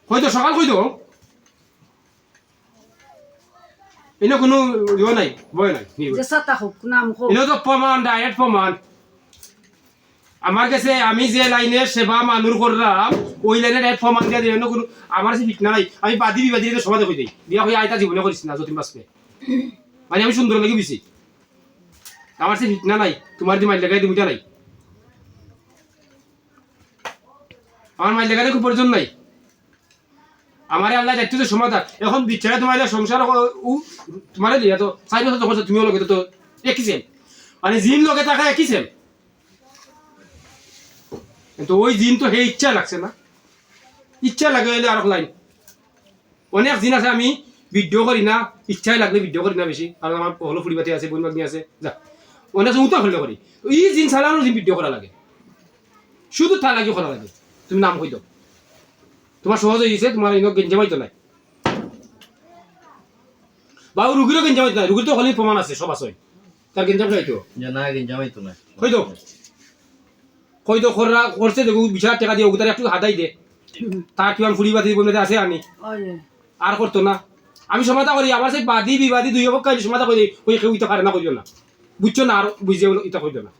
হয়তো সকাল কইতো এনে কোনো ইয়ে নাই ভয় নাই যে সাতা হোক নাম হোক এনে তো প্রমাণ ডাইরেক্ট প্রমাণ আমার কাছে আমি যে লাইনে সেবা মানুষ করলাম ওই লাইনে ডাইরেক্ট প্রমাণ দিয়ে দিই কোনো আমার কাছে ফিটনা নাই আমি বাদি বিবাদী সমাজে কই দিই বিয়া হয়ে আইতা জীবনে করিস না যতীন বাসপে মানে আমি সুন্দর লাগি বেশি আমার কাছে ফিটনা নাই তোমার যে মাইল লাগাই দিমুটা নাই আমার মাইল লাগালে খুব প্রয়োজন নাই আমার আল্লাহ দায়িত্ব যে সমাধান এখন বিচ্ছারে তোমার সংসার তোমার দিয়া তো 4 বছর যখন তুমিও লগে তো একই সেম মানে জিন লগে থাকা একই সেম কিন্তু ওই জিন তো হে ইচ্ছা লাগছে না ইচ্ছা লাগে হইলে আর লাইন অনেক জিন আছে আমি ভিডিও করি না ইচ্ছাই লাগলে ভিডিও করি না বেশি আর আমার হলো ফুড়িবাতি আছে বন বাগনি আছে যা অনেক উতা হলে করি এই জিন ছাড়ানো জিন ভিডিও করা লাগে শুধু তা লাগে করা লাগে তুমি নাম কই দাও তোমার সহজ হয়ে গেছে তোমার ইনো গেঞ্জামাইতো নাই বাবু রুগীরও গেঞ্জামাইতো নাই রুগীর তো খালি প্রমাণ আছে সব আছে তার গেঞ্জাম খাইতো জানা গেঞ্জামাইতো না কইতো খররা করছে দেখো বিশাল টাকা দিয়ে ওগুতার একটু হাতাই দে তার কিমান ফুড়ি বাতি বলে আছে আনি আর করতো না আমি সমাধা করি আমার সেই বাদী বিবাদী দুই অবকাশ সমাধা করি ওই কেউ ইতা পারে না কইও না বুঝছো না আর বুঝে ইতা কইতো না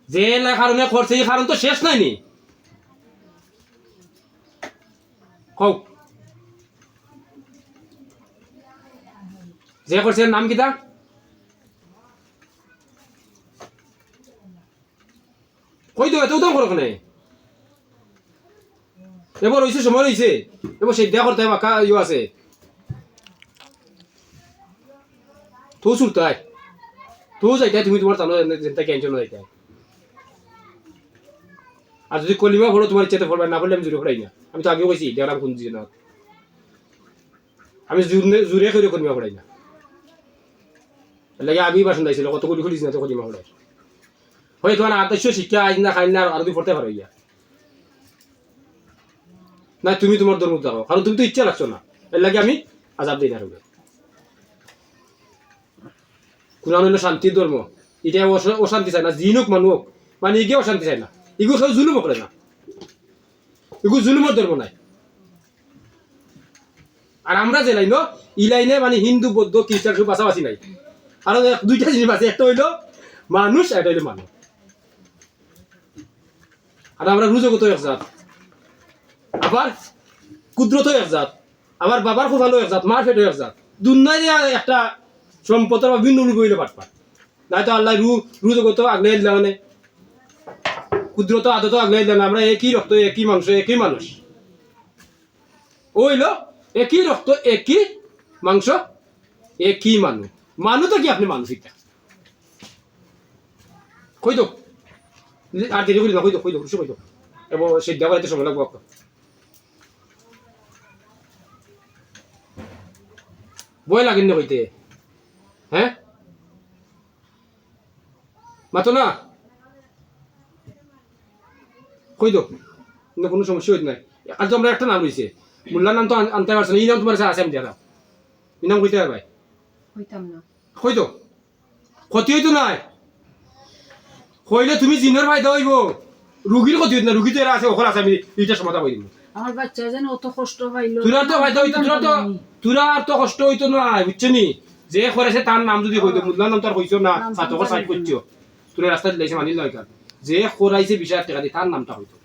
যে কারণে করছে এই কারণ তো শেষ নাই নি কও যে করছে নাম কিতা কই দাও এত উদাম করো কেন এবার হইছে সময় হইছে এবার সেই দেখা করতে বাকা ইউ আছে তো সুরতাই তো যাইতাই তুমি তোমার জানো যেটা ক্যান্সেল হয়ে যায় আর যদি কলিমা ভরো তোমার ইচ্ছাতে ভরবে না ভরলে আমি জুড়ে ভরাই না আমি তো আগেও কইছি দেওয়ার কোন দিন না আমি জুড়ে করে কলিমা ভরাই না লাগে আমি বাসন দিয়েছিল কত কোটি খুলিস না তো কলিমা ভরাই হয় তোমার আদর্শ শিক্ষা আজ না খাই না আর তুমি পড়তে পারো ইয়া না তুমি তোমার ধর্ম দেখো কারণ তুমি তো ইচ্ছা রাখছো না এর লাগে আমি আজাব দিই না রোগে কোরআন হইল শান্তির ধর্ম এটা অশান্তি চায় না জিনুক মানুষ মানে ইগে অশান্তি চায় না এগুলো সব জুলুম করে না এগুলো জুলুমের ধর্ম নাই আর আমরা যে লাইন ই লাইনে মানে হিন্দু বৌদ্ধ খ্রিস্টান সব পাশাপাশি নাই আর দুইটা জিনিস আছে একটা হইলো মানুষ একটা হইলো মানুষ আর আমরা রুজগত এক জাত আবার কুদরত এক জাত আবার বাবার খুব ভালো এক জাত মার ফেটো এক জাত দুনিয়ায় একটা সম্পদের বা ভিন্ন রূপ হইলে পাঠ পাঠ নাই তো আল্লাহ রুজগত আগলে দিলা মানে কুদরত আদত আগলে দিলা আমরা একই রক্ত একই মাংস একই মানুষ ওইল একই রক্ত একই মাংস একই মানুষ মানুষ তো কি আপনি মানসিকটা কই তো আর দেরি করি না কই তো কই তো এবং সেই দেওয়ার সময় লাগবো বই লাগেন না কইতে হ্যাঁ মাতো না কই তো কোনো সমস্যা হইত নাই আর তো আমরা একটা নাম রয়েছে মোল্লার নাম তো আনতে পারছো না এই নাম তোমার কাছে আছে আমি জানাম এই নাম কইতে ভাই হইতাম না কই তো ক্ষতি হইতো নাই কইলে তুমি জিনের ফায়দা হইব রুগীর ক্ষতি হইতো না রুগী তো এরা আছে ওখানে আছে আমি এইটা সমাধান করে দিব আমার বাচ্চা যেন অত কষ্ট পাইলো তোরা তো ফায়দা হইতো তোরা আর তো কষ্ট হইতো না বুঝছো নি যে করেছে তার নাম যদি কইতো মোল্লার নাম তার কইছো না সাতকর সাইড করছো তোরা রাস্তা দিলাইছে মানি লয় কার যে করাইছে 20,000 টাকা দিয়ে তার নামটা হইতো